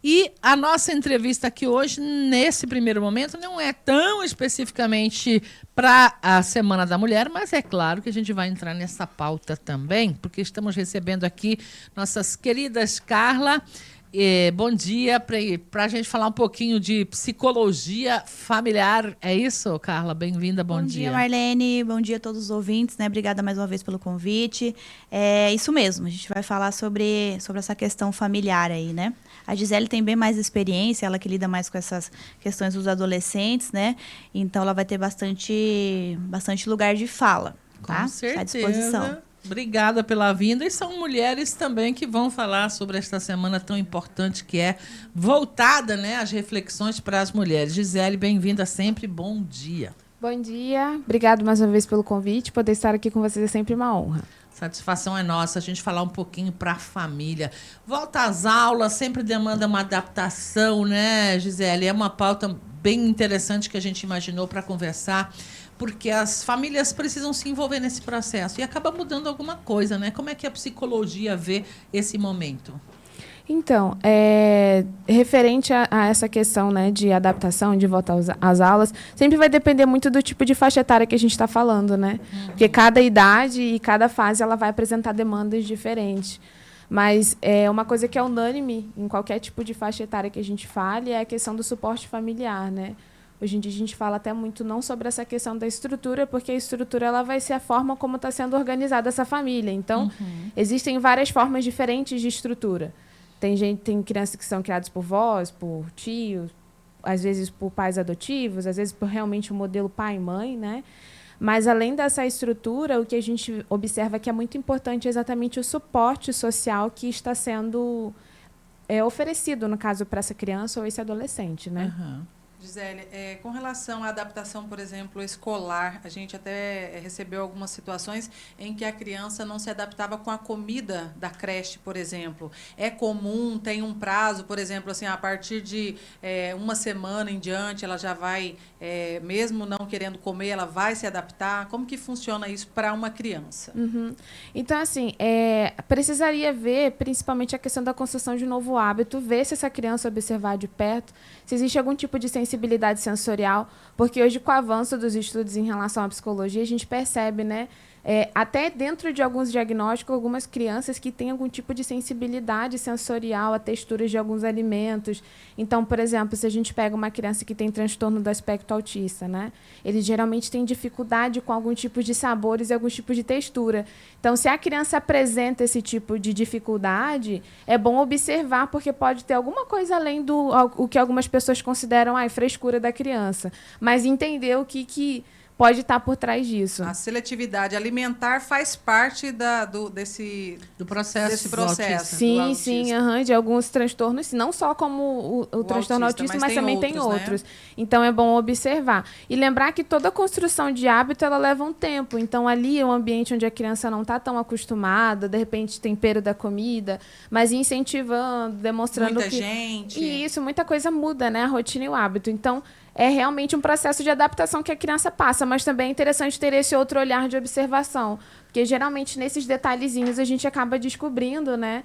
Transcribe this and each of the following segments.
E a nossa entrevista aqui hoje, nesse primeiro momento, não é tão especificamente para a Semana da Mulher, mas é claro que a gente vai entrar nessa pauta também, porque estamos recebendo aqui nossas queridas Carla. Bom dia, para a gente falar um pouquinho de psicologia familiar. É isso, Carla? Bem-vinda, bom dia. Bom dia, Marlene. Bom dia a todos os ouvintes, né? Obrigada mais uma vez pelo convite. É isso mesmo, a gente vai falar sobre essa questão familiar aí, né? A Gisele tem bem mais experiência, ela que lida mais com essas questões dos adolescentes, né? Então, ela vai ter bastante lugar de fala, tá? Com certeza. Tá à disposição. Obrigada pela vinda. E são mulheres também que vão falar sobre esta semana tão importante que é voltada, né, às reflexões para as mulheres. Gisele, bem-vinda sempre. Bom dia. Bom dia. Obrigado mais uma vez pelo convite. Poder estar aqui com vocês é sempre uma honra. Satisfação é nossa a gente falar um pouquinho para a família. Volta às aulas, sempre demanda uma adaptação, né, Gisele? É uma pauta bem interessante que a gente imaginou para conversar, porque as famílias precisam se envolver nesse processo e acaba mudando alguma coisa, né? Como é que a psicologia vê esse momento? Então, referente a essa questão, né, de adaptação, de volta às aulas, sempre vai depender muito do tipo de faixa etária que a gente está falando, né? Porque cada idade e cada fase ela vai apresentar demandas diferentes. Mas uma coisa que é unânime em qualquer tipo de faixa etária que a gente fale é a questão do suporte familiar, né? Hoje em dia a gente fala até muito não sobre essa questão da estrutura, porque a estrutura ela vai ser a forma como está sendo organizada essa família. Então, existem várias formas diferentes de estrutura. Tem crianças que são criadas por vós, por tios, às vezes por pais adotivos, às vezes por realmente o modelo pai e mãe, né? Mas, além dessa estrutura, o que a gente observa que é muito importante é exatamente o suporte social que está sendo oferecido, no caso, para essa criança ou esse adolescente, né? Gisele, com relação à adaptação, por exemplo, escolar, a gente até recebeu algumas situações em que a criança não se adaptava com a comida da creche, por exemplo. É comum, tem um prazo, por exemplo, assim, a partir de uma semana em diante, ela já vai, mesmo não querendo comer, ela vai se adaptar? Como que funciona isso para uma criança? Então, assim, precisaria ver, principalmente, a questão da construção de um novo hábito, ver se essa criança observar de perto, se existe algum tipo de sensibilidade sensorial, porque hoje, com o avanço dos estudos em relação à psicologia, a gente percebe, né, até dentro de alguns diagnósticos, algumas crianças que têm algum tipo de sensibilidade sensorial a texturas de alguns alimentos. Então, por exemplo, se a gente pega uma criança que tem transtorno do aspecto autista, né, eles geralmente têm dificuldade com algum tipo de sabores e algum tipo de textura. Então, se a criança apresenta esse tipo de dificuldade, é bom observar, porque pode ter alguma coisa além do o que algumas pessoas consideram frescura da criança. Mas entender o que pode estar por trás disso. A seletividade alimentar faz parte desse processo. Sim, de alguns transtornos, não só como o transtorno autista, mas também tem outros. Né? Então, é bom observar. E lembrar que toda construção de hábito, ela leva um tempo. Então, ali é um ambiente onde a criança não está tão acostumada, de repente, tempero da comida, mas incentivando, demonstrando muita gente. E isso, muita coisa muda, né? A rotina e o hábito. Então, é realmente um processo de adaptação que a criança passa, mas também é interessante ter esse outro olhar de observação, porque geralmente nesses detalhezinhos a gente acaba descobrindo, né,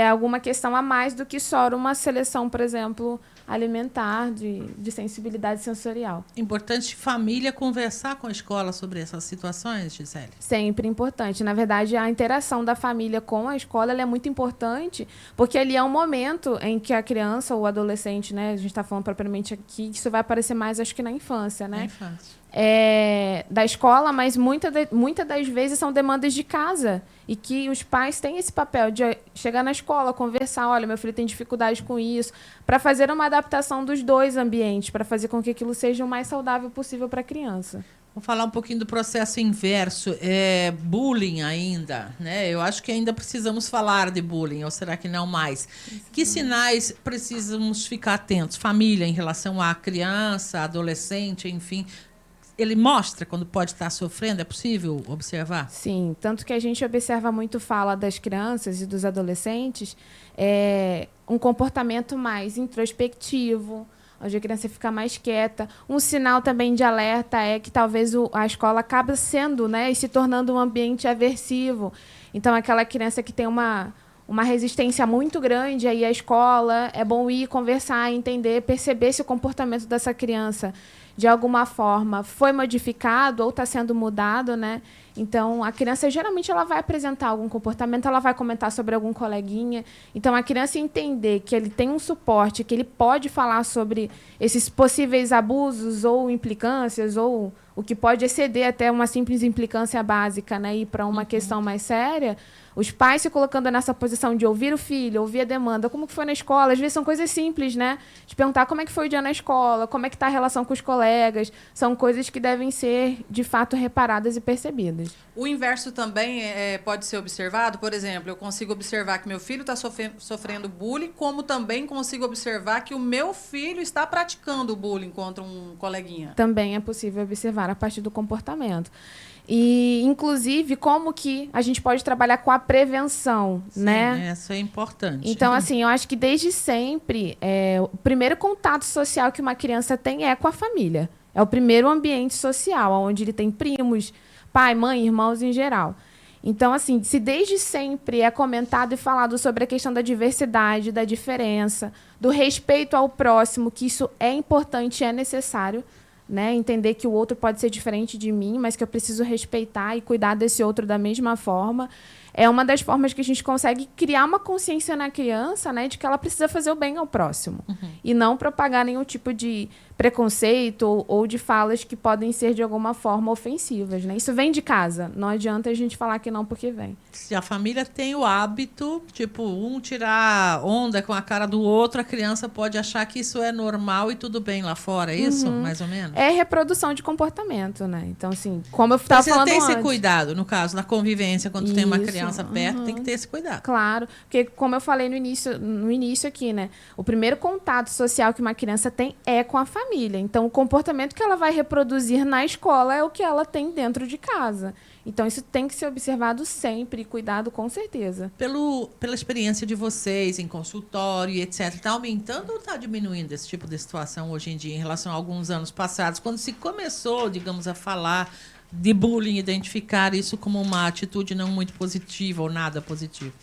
alguma questão a mais do que só uma seleção, por exemplo, alimentar, de sensibilidade sensorial. Importante família conversar com a escola sobre essas situações, Gisele? Sempre importante. Na verdade, a interação da família com a escola ela é muito importante, porque ali é um momento em que a criança ou o adolescente, né, a gente está falando propriamente aqui, isso vai aparecer mais, acho que na infância, né? Na infância. Da escola, mas muitas das vezes são demandas de casa e que os pais têm esse papel de chegar na escola, conversar, olha, meu filho tem dificuldade com isso, para fazer uma adaptação dos dois ambientes, para fazer com que aquilo seja o mais saudável possível para a criança. Vamos falar um pouquinho do processo inverso, bullying ainda, né? Eu acho que ainda precisamos falar de bullying, ou será que não mais? Que sinais precisamos ficar atentos? Família em relação à criança, adolescente, enfim. Ele mostra quando pode estar sofrendo? É possível observar? Sim, tanto que a gente observa muito fala das crianças e dos adolescentes, um comportamento mais introspectivo, onde a criança fica mais quieta. Um sinal também de alerta é que talvez a escola acabe sendo, né, e se tornando um ambiente aversivo. Então, aquela criança que tem uma uma resistência muito grande aí à escola, é bom ir conversar, entender, perceber se o comportamento dessa criança, de alguma forma, foi modificado ou está sendo mudado, né? Então, a criança, geralmente, ela vai apresentar algum comportamento, ela vai comentar sobre algum coleguinha. Então, a criança entender que ele tem um suporte, que ele pode falar sobre esses possíveis abusos ou implicâncias, ou o que pode exceder até uma simples implicância básica, né? Ir para uma questão mais séria. Os pais se colocando nessa posição de ouvir o filho, ouvir a demanda, como que foi na escola. Às vezes são coisas simples, né? De perguntar como é que foi o dia na escola, como é que está a relação com os colegas. São coisas que devem ser, de fato, reparadas e percebidas. O inverso também pode ser observado. Por exemplo, eu consigo observar que meu filho está sofrendo bullying, como também consigo observar que o meu filho está praticando bullying contra um coleguinha. Também é possível observar a partir do comportamento. E, inclusive, como que a gente pode trabalhar com a prevenção, Sim, né? Isso é importante. Então, assim, eu acho que desde sempre, o primeiro contato social que uma criança tem é com a família. É o primeiro ambiente social, onde ele tem primos, pai, mãe, irmãos em geral. Então, assim, se desde sempre é comentado e falado sobre a questão da diversidade, da diferença, do respeito ao próximo, que isso é importante e é necessário, né? Entender que o outro pode ser diferente de mim, mas que eu preciso respeitar e cuidar desse outro da mesma forma. É uma das formas que a gente consegue criar uma consciência na criança, né, de que ela precisa fazer o bem ao próximo. E não propagar nenhum tipo de preconceito ou de falas que podem ser, de alguma forma, ofensivas, né? Isso vem de casa. Não adianta a gente falar que não porque vem. Se a família tem o hábito, tipo, um tirar onda com a cara do outro, a criança pode achar que isso é normal e tudo bem lá fora. É isso, mais ou menos? É reprodução de comportamento, né? Então, assim, como eu estava falando Você tem antes... esse cuidado, no caso, na convivência, quando tem uma Isso, criança perto, tem que ter esse cuidado. Claro, porque como eu falei no início aqui, né? O primeiro contato social que uma criança tem é com a família. Então, o comportamento que ela vai reproduzir na escola é o que ela tem dentro de casa. Então, isso tem que ser observado sempre e cuidado com certeza. Pela experiência de vocês em consultório e etc., está aumentando ou está diminuindo esse tipo de situação hoje em dia em relação a alguns anos passados, quando se começou, digamos, a falar de bullying, identificar isso como uma atitude não muito positiva ou nada positivo?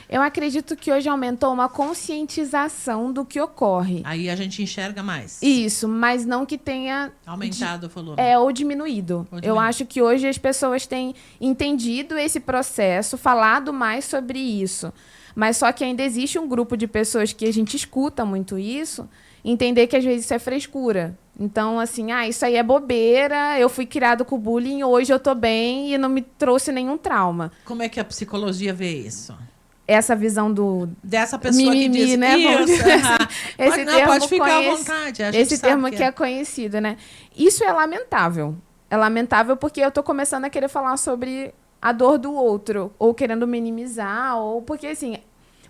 Eu acredito que hoje aumentou uma conscientização do que ocorre. Aí a gente enxerga mais. Isso, mas não que tenha... Aumentado o volume. Ou diminuído. Ou Eu diminuído. acho que hoje as pessoas têm entendido esse processo, falado mais sobre isso. Mas só que ainda existe um grupo de pessoas que a gente escuta muito isso, entender que às vezes isso é frescura. Então, assim, isso aí é bobeira, eu fui criado com bullying, hoje eu tô bem e não me trouxe nenhum trauma. Como é que a psicologia vê isso? Essa visão Dessa pessoa mimimi, que diz né? isso. Esse Não, termo pode ficar à vontade. A gente esse sabe termo que é conhecido, né? Isso é lamentável. É lamentável porque eu tô começando a querer falar sobre a dor do outro, ou querendo minimizar, ou porque, assim,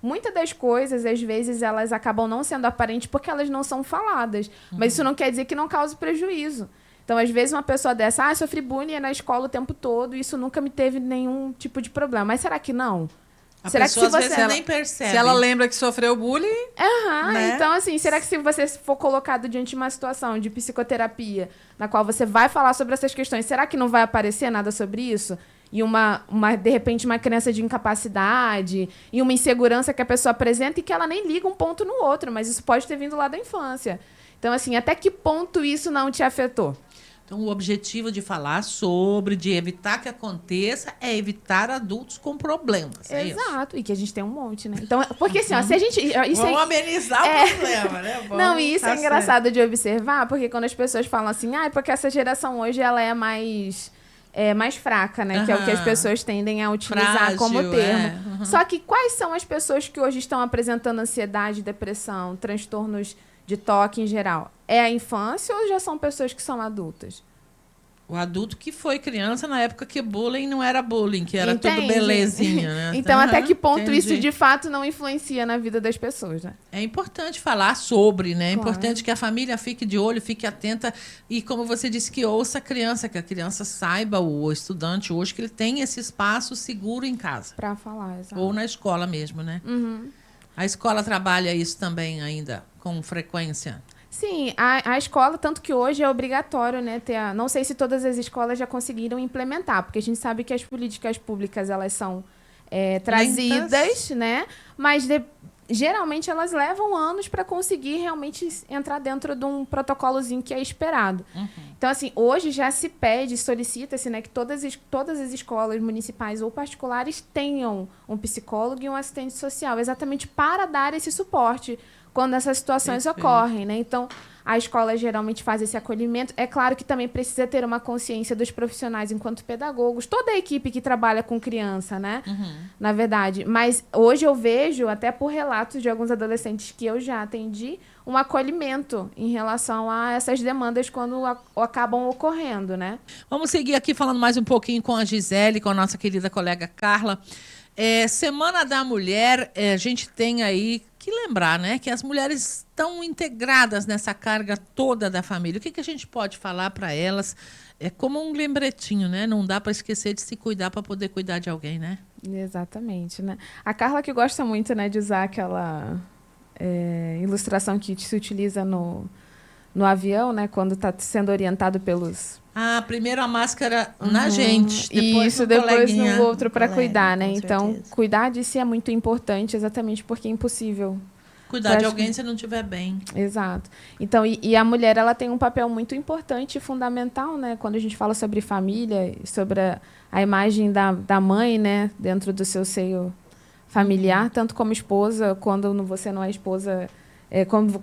muitas das coisas, às vezes, elas acabam não sendo aparentes porque elas não são faladas. Mas isso não quer dizer que não cause prejuízo. Então, às vezes, uma pessoa dessa, sofri bullying na escola o tempo todo, e isso nunca me teve nenhum tipo de problema. Mas será que não? Será que se você nem percebe? Se ela lembra que sofreu bullying... né? Então, assim, será que se você for colocado diante de uma situação de psicoterapia, na qual você vai falar sobre essas questões, será que não vai aparecer nada sobre isso? E de repente, uma crença de incapacidade e uma insegurança que a pessoa apresenta e que ela nem liga um ponto no outro, mas isso pode ter vindo lá da infância. Então, assim, até que ponto isso não te afetou? Então, o objetivo de falar sobre, de evitar que aconteça, é evitar adultos com problemas. Exato, e que a gente tem um monte, né? Então, porque assim, se a gente... Vamos amenizar o problema, né? Não, e isso é engraçado de observar, porque quando as pessoas falam assim, porque essa geração hoje ela é mais fraca, né? Que é o que as pessoas tendem a utilizar frágil, como termo. Só que quais são as pessoas que hoje estão apresentando ansiedade, depressão, transtornos de toque em geral? É a infância ou já são pessoas que são adultas? O adulto que foi criança na época que bullying não era bullying, que era Entende? tudo belezinha, né? Então, até que ponto entendi. isso de fato não influencia na vida das pessoas, né? É importante falar sobre, né? É Claro. importante que a família fique de olho, fique atenta e, como você disse, que ouça a criança, que a criança saiba, o estudante hoje, que ele tem esse espaço seguro em casa. Pra falar, exato. Ou na escola mesmo, né? A escola trabalha isso também ainda, com frequência? Sim, a escola, tanto que hoje é obrigatório, né, não sei se todas as escolas já conseguiram implementar, porque a gente sabe que as políticas públicas, elas são trazidas, né? Mas geralmente elas levam anos para conseguir realmente entrar dentro de um protocolozinho que é esperado. Então, assim, hoje já se pede, solicita-se, né, que todas as escolas municipais ou particulares tenham um psicólogo e um assistente social, exatamente para dar esse suporte quando essas situações ocorrem, né? Então, a escola geralmente faz esse acolhimento. É claro que também precisa ter uma consciência dos profissionais enquanto pedagogos, toda a equipe que trabalha com criança, né? Na verdade. Mas hoje eu vejo, até por relatos de alguns adolescentes que eu já atendi, um acolhimento em relação a essas demandas quando acabam ocorrendo, né? Vamos seguir aqui falando mais um pouquinho com a Gisele, com a nossa querida colega Carla. Semana da Mulher, a gente tem aí que lembrar, né, que as mulheres estão integradas nessa carga toda da família. O que a gente pode falar para elas? É como um lembretinho, né? Não dá para esquecer de se cuidar para poder cuidar de alguém, né? Exatamente, né? A Carla que gosta muito, né, de usar aquela ilustração que se utiliza no avião, né, quando está sendo orientado pelos... Primeiro a máscara na gente, depois depois no outro para colega, cuidar, né? Então, certeza. Cuidar de si é muito importante, exatamente porque é impossível. Cuidar de alguém se não estiver bem. Exato. Então, e a mulher, ela tem um papel muito importante e fundamental, né? Quando a gente fala sobre família, sobre a imagem da mãe, né? Dentro do seu seio familiar, tanto como esposa, quando você não é esposa...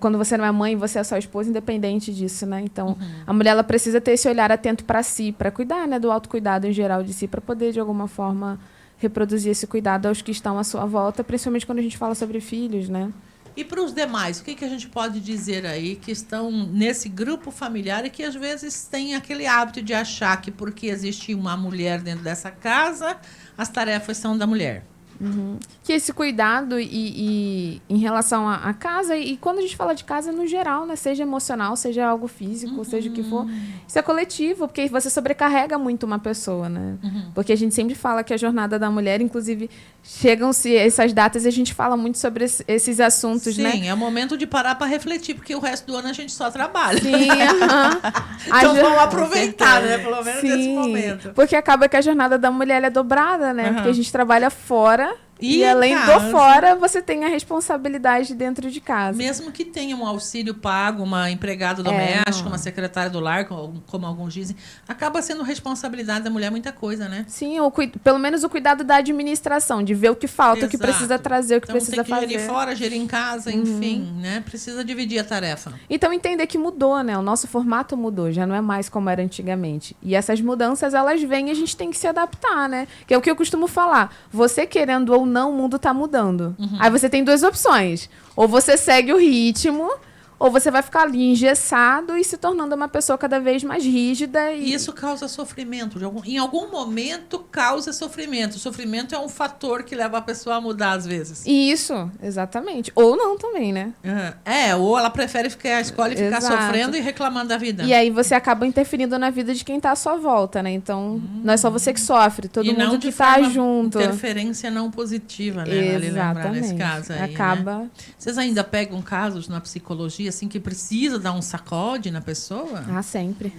Quando você não é mãe, você é só esposa, independente disso, né? Então, a mulher ela precisa ter esse olhar atento para si, para cuidar, né, do autocuidado em geral de si, para poder, de alguma forma, reproduzir esse cuidado aos que estão à sua volta, principalmente quando a gente fala sobre filhos, né? E para os demais, o que a gente pode dizer aí que estão nesse grupo familiar e que, às vezes, têm aquele hábito de achar que porque existe uma mulher dentro dessa casa, as tarefas são da mulher? Que esse cuidado e em relação à casa, e quando a gente fala de casa no geral, né, seja emocional, seja algo físico, seja o que for, isso é coletivo, porque você sobrecarrega muito uma pessoa, né? Porque a gente sempre fala que a jornada da mulher, inclusive, chegam-se essas datas e a gente fala muito sobre esses assuntos, né? Sim, é o momento de parar para refletir, porque o resto do ano a gente só trabalha. Sim, Então vamos aproveitar, né? Pelo menos nesse momento. Porque acaba que a jornada da mulher é dobrada, né? Porque a gente trabalha fora e além casa, do fora, você tem a responsabilidade dentro de casa. Mesmo que tenha um auxílio pago, uma empregada doméstica, uma secretária do lar, como alguns dizem, acaba sendo responsabilidade da mulher muita coisa, né? Sim, pelo menos o cuidado da administração, de ver o que falta, o que precisa trazer, o que precisa fazer. Então tem que gerir fora, gerir em casa, enfim, né? Precisa dividir a tarefa. Então entender que mudou, né? O nosso formato mudou, já não é mais como era antigamente. E essas mudanças, elas vêm e a gente tem que se adaptar, né? Que é o que eu costumo falar. Você querendo ou não, o mundo está mudando. Aí você tem duas opções. Ou você segue o ritmo, ou você vai ficar ali engessado e se tornando uma pessoa cada vez mais rígida. E isso causa sofrimento. Em algum momento causa sofrimento. O sofrimento é um fator que leva a pessoa a mudar às vezes. Isso, exatamente. Ou não também, né? Ou ela prefere escolhe ficar Exato. sofrendo e reclamando da vida. E aí você acaba interferindo na vida de quem está à sua volta, né? Então, não é só você que sofre, todo mundo que está junto. Interferência não positiva, né? Vale lembrar nesse caso aí, acaba. Né? Vocês ainda pegam casos na psicologia assim que precisa dar um sacode na pessoa? Sempre.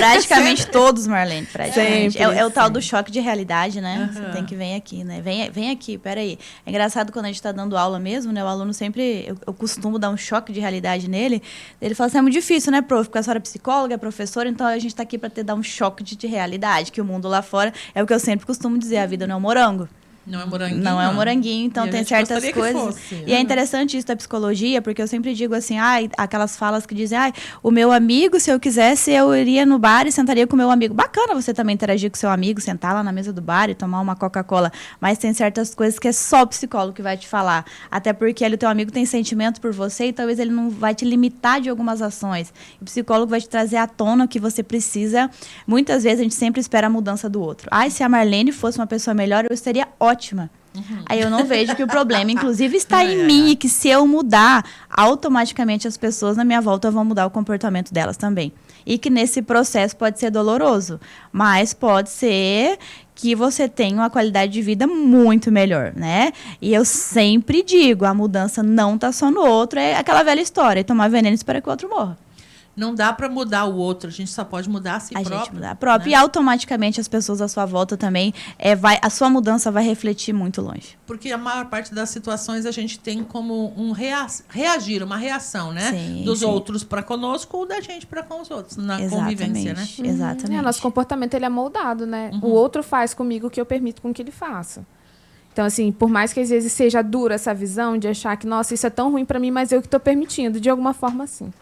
Praticamente todos, Marlene. Praticamente. Sempre, É o tal do choque de realidade, né? Você tem que vir aqui, né? Vem aqui, peraí. É engraçado quando a gente está dando aula mesmo, né? O aluno sempre, eu costumo dar um choque de realidade nele. Ele fala assim, é muito difícil, né, prof? Porque a senhora é psicóloga, é professora, então a gente está aqui para dar um choque de realidade, que o mundo lá fora é o que eu sempre costumo dizer, a vida não é um morango. Não é moranguinho. Não é um moranguinho, então tem certas coisas. E é interessante isso da psicologia, porque eu sempre digo assim, aquelas falas que dizem, o meu amigo, se eu quisesse, eu iria no bar e sentaria com o meu amigo. Bacana você também interagir com seu amigo, sentar lá na mesa do bar e tomar uma Coca-Cola, mas tem certas coisas que é só o psicólogo que vai te falar. Até porque o teu amigo tem sentimento por você e talvez ele não vai te limitar de algumas ações. O psicólogo vai te trazer à tona o que você precisa. Muitas vezes a gente sempre espera a mudança do outro. Se a Marlene fosse uma pessoa melhor, eu estaria ótima. Aí eu não vejo que o problema, inclusive, está em mim e que se eu mudar, automaticamente as pessoas na minha volta vão mudar o comportamento delas também. E que nesse processo pode ser doloroso, mas pode ser que você tenha uma qualidade de vida muito melhor, né? E eu sempre digo, a mudança não está só no outro, é aquela velha história, tomar veneno e esperar que o outro morra. não dá para mudar o outro, a gente só pode mudar a si próprio. A gente mudar a própria. Né? E automaticamente as pessoas à sua volta também, a sua mudança vai refletir muito longe. Porque a maior parte das situações a gente tem como reagir, uma reação, né? Sim, dos sim. outros para conosco ou da gente para com os outros, na Exatamente, convivência, né? Exatamente. Nosso comportamento ele é moldado, né? O outro faz comigo o que eu permito com que ele faça. Então, assim, por mais que às vezes seja dura essa visão de achar que, nossa, isso é tão ruim para mim, mas eu que estou permitindo, de alguma forma, sim.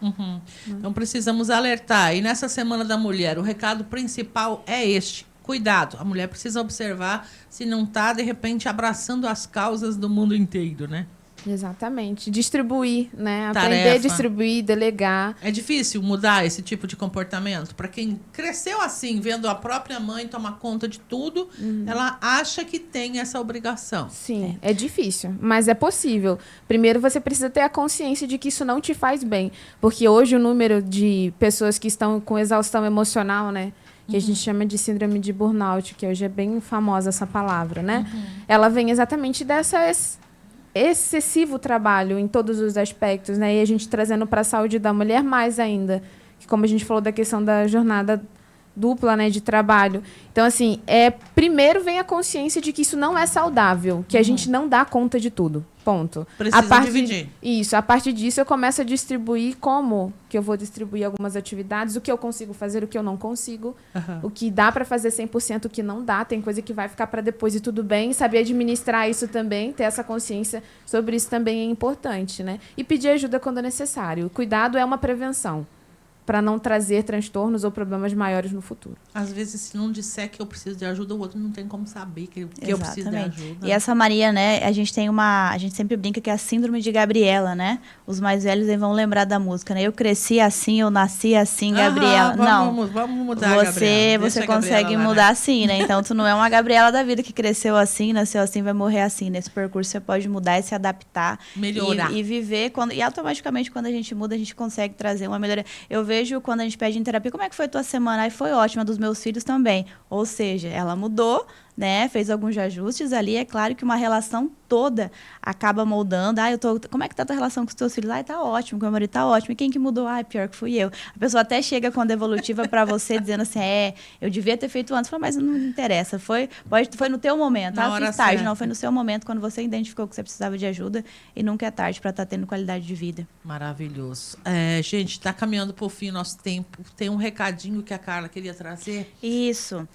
Então, precisamos alertar. E nessa Semana da Mulher, o recado principal é este. Cuidado, a mulher precisa observar se não está, de repente, abraçando as causas do mundo inteiro, né? Exatamente. Distribuir, né? Tarefa. Aprender a distribuir, delegar. É difícil mudar esse tipo de comportamento? Para quem cresceu assim, vendo a própria mãe tomar conta de tudo, ela acha que tem essa obrigação. Sim, é difícil, mas é possível. Primeiro, você precisa ter a consciência de que isso não te faz bem. Porque hoje o número de pessoas que estão com exaustão emocional, né? Que a gente chama de síndrome de burnout, que hoje é bem famosa essa palavra, né? Ela vem exatamente dessas excessivo trabalho em todos os aspectos, né? E a gente trazendo para a saúde da mulher mais ainda, que como a gente falou da questão da jornada dupla, né, de trabalho. Então, assim, primeiro vem a consciência de que isso não é saudável, que a gente não dá conta de tudo. Ponto. Precisa dividir. Isso. A partir disso, eu começo a distribuir como que eu vou distribuir algumas atividades, o que eu consigo fazer, o que eu não consigo, o que dá para fazer 100%, o que não dá, tem coisa que vai ficar para depois e tudo bem. Saber administrar isso também, ter essa consciência sobre isso também é importante, né? E pedir ajuda quando é necessário. O cuidado é uma prevenção, para não trazer transtornos ou problemas maiores no futuro. Às vezes, se não disser que eu preciso de ajuda, o outro não tem como saber que eu preciso de ajuda. E essa Maria, né, a gente sempre brinca que é a síndrome de Gabriela, né? Os mais velhos vão lembrar da música, né? Eu cresci assim, eu nasci assim, Gabriela. Vamos mudar, Gabriela. Você consegue mudar assim, né? Então, tu não é uma Gabriela da vida que cresceu assim, nasceu assim, vai morrer assim. Nesse percurso, você pode mudar e se adaptar. Melhorar. E viver. E automaticamente, quando a gente muda, a gente consegue trazer uma melhoria. Eu vejo quando a gente pede em terapia, como é que foi a tua semana? Aí foi ótima, dos meus filhos também. Ou seja, ela mudou, né? Fez alguns ajustes ali. É claro que uma relação toda acaba moldando. Como é que tá a tua relação com os teus filhos? Tá ótimo, com o meu marido tá ótimo. E quem que mudou? Pior que fui eu. A pessoa até chega com a devolutiva para você, dizendo assim, eu devia ter feito antes. Fala, mas não interessa. Foi no teu momento. Eu fiz tarde. Não, foi no seu momento, quando você identificou que você precisava de ajuda. E nunca é tarde para estar tendo qualidade de vida. Maravilhoso. Gente, está caminhando por fim o nosso tempo. Tem um recadinho que a Carla queria trazer? Isso.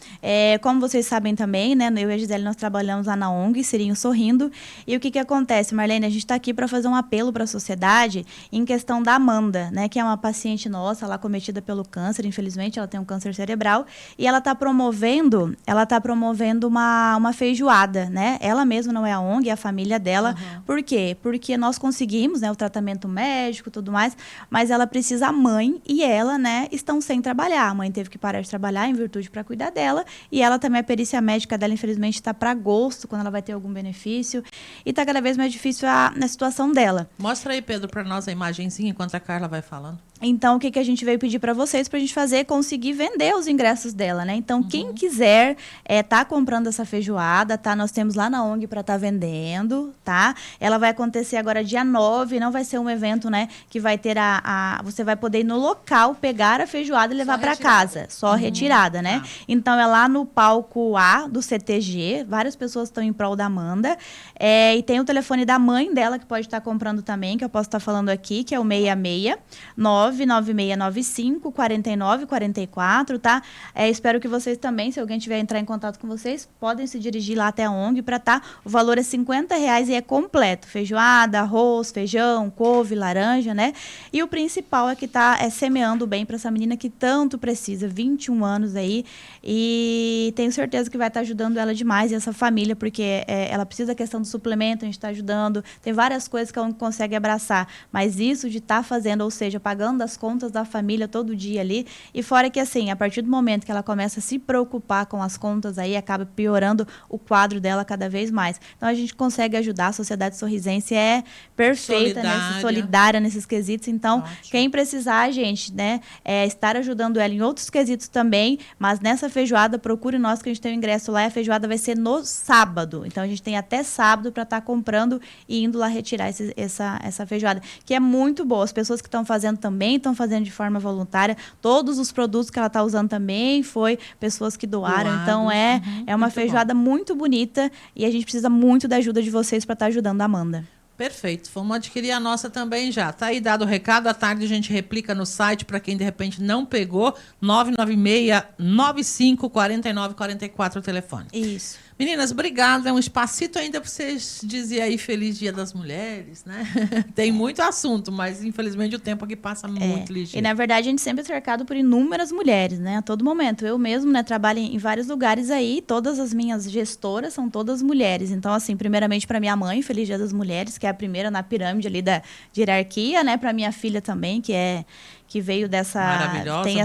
Como vocês sabem também, né? Eu e a Gisele, nós trabalhamos lá na ONG, Sirinho Sorrindo. E o que acontece, Marlene? A gente está aqui para fazer um apelo para a sociedade em questão da Amanda, né? Que é uma paciente nossa, lá cometida pelo câncer. Infelizmente, ela tem um câncer cerebral. E ela está promovendo uma feijoada, né? Ela mesma não é a ONG, é a família dela. Por quê? Porque nós conseguimos, né, o tratamento médico e tudo mais, mas ela precisa, a mãe e ela, né, estão sem trabalhar. A mãe teve que parar de trabalhar em virtude para cuidar dela. E ela também, a perícia médica dela, infelizmente, está para agosto, quando ela vai ter algum benefício. E está cada vez mais difícil na situação dela. Mostra aí, Pedro, para nós a imagenzinha enquanto a Carla vai falando. Então, o que a gente veio pedir para vocês, para a gente conseguir vender os ingressos dela, né? Então, quem quiser tá comprando essa feijoada, tá? Nós temos lá na ONG para estar vendendo, tá? Ela vai acontecer agora dia 9, não vai ser um evento, né? Que vai ter você vai poder ir no local, pegar a feijoada e levar para casa. Só retirada, né? Então, é lá no palco A do CTG, várias pessoas estão em prol da Amanda. E tem o telefone da mãe dela, que pode estar comprando também, que eu posso estar falando aqui, que é o 99695-4944, tá? Espero que vocês também, se alguém tiver entrar em contato com vocês, podem se dirigir lá até a ONG para o valor é R$50 e é completo. Feijoada, arroz, feijão, couve, laranja, né? E o principal é que semeando bem para essa menina que tanto precisa, 21 anos aí, e tenho certeza que vai estar ajudando ela demais e essa família, porque ela precisa da questão do suplemento, a gente está ajudando, tem várias coisas que ela não consegue abraçar, mas isso de estar fazendo, ou seja, pagando as contas da família todo dia ali, e fora que assim, a partir do momento que ela começa a se preocupar com as contas aí, acaba piorando o quadro dela cada vez mais. Então a gente consegue ajudar, a Sociedade Sorrisense é perfeita, solidária nesses quesitos, então quem precisar, gente, né, estar ajudando ela em outros quesitos também, mas nessa feijoada, procure nós que a gente tem o ingresso lá, e a feijoada vai ser no sábado, então a gente tem até sábado para estar comprando e indo lá retirar essa feijoada, que é muito boa, as pessoas que estão fazendo também, também estão fazendo de forma voluntária. Todos os produtos que ela está usando também foi pessoas que doaram. Então, é uma feijoada muito bonita e a gente precisa muito da ajuda de vocês para estar ajudando a Amanda. Perfeito. Vamos adquirir a nossa também já. Tá aí dado o recado. À tarde a gente replica no site para quem de repente não pegou. 996-95-4944 o telefone. Isso. Meninas, obrigada. É um espacito ainda para vocês dizer aí Feliz Dia das Mulheres, né? Tem muito assunto, mas infelizmente o tempo aqui passa muito ligeiro. E na verdade a gente sempre é cercado por inúmeras mulheres, né? A todo momento. Eu mesmo, né, trabalho em vários lugares aí, todas as minhas gestoras são todas mulheres. Então, assim, primeiramente para minha mãe, Feliz Dia das Mulheres, que é a primeira na pirâmide ali de hierarquia, né? Para minha filha também, que veio dessa... Maravilhosa tem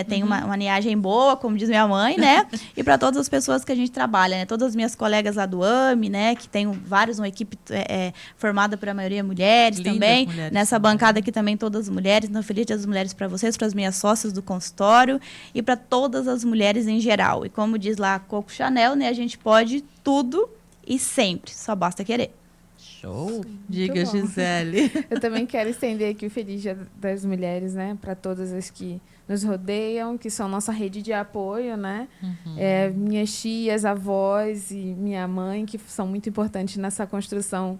tem uma linhagem boa, como diz minha mãe, né? E para todas as pessoas que a gente trabalha, né? Todas as minhas colegas lá do AME, né? Que tem vários, uma equipe formada por a maioria mulheres. Lindas também. Mulheres Nessa também. bancada aqui também todas mulheres. Então, Feliz Dia das Mulheres para vocês, para as minhas sócias do consultório e para todas as mulheres em geral. E como diz lá a Coco Chanel, né? A gente pode tudo e sempre. Só basta querer. Show. Diga, bom. Gisele. Eu também quero estender aqui o Feliz Dia das Mulheres, né? Para todas as que nos rodeiam, que são nossa rede de apoio, né? Minhas tias, avós e minha mãe, que são muito importantes nessa construção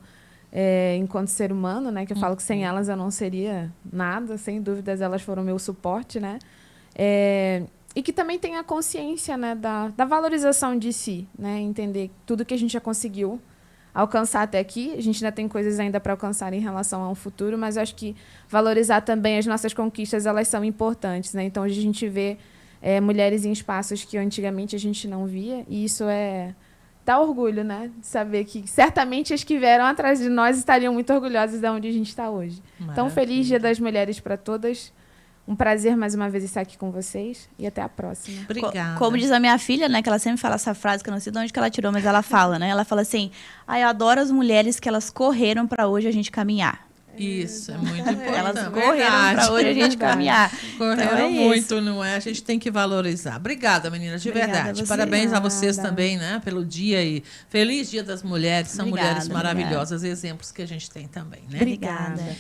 enquanto ser humano, né? Que eu falo que sem elas eu não seria nada. Sem dúvidas, elas foram meu suporte, né? E que também tenha consciência, né? Da valorização de si, né? Entender tudo que a gente já conseguiu alcançar até aqui. A gente ainda tem coisas ainda para alcançar em relação ao futuro, mas eu acho que valorizar também as nossas conquistas, elas são importantes, né? Então, hoje a gente vê mulheres em espaços que antigamente a gente não via, e isso dá orgulho, né? De saber que certamente as que vieram atrás de nós estariam muito orgulhosas de onde a gente está hoje. Então, Feliz Dia das Mulheres para todas. Um prazer mais uma vez estar aqui com vocês e até a próxima. Obrigada. Como diz a minha filha, né, que ela sempre fala essa frase, que eu não sei de onde que ela tirou, mas ela fala, né? Ela fala assim: eu adoro as mulheres que elas correram para hoje a gente caminhar. Isso, é muito importante. Elas correram para hoje a gente caminhar. Correram Então, muito, não é? A gente tem que valorizar. Obrigada, meninas, de Obrigada verdade. a você. Parabéns a vocês Nada. também, né? Pelo dia e Feliz Dia das Mulheres. São Obrigada, mulheres maravilhosas, exemplos que a gente tem também, né? Obrigada.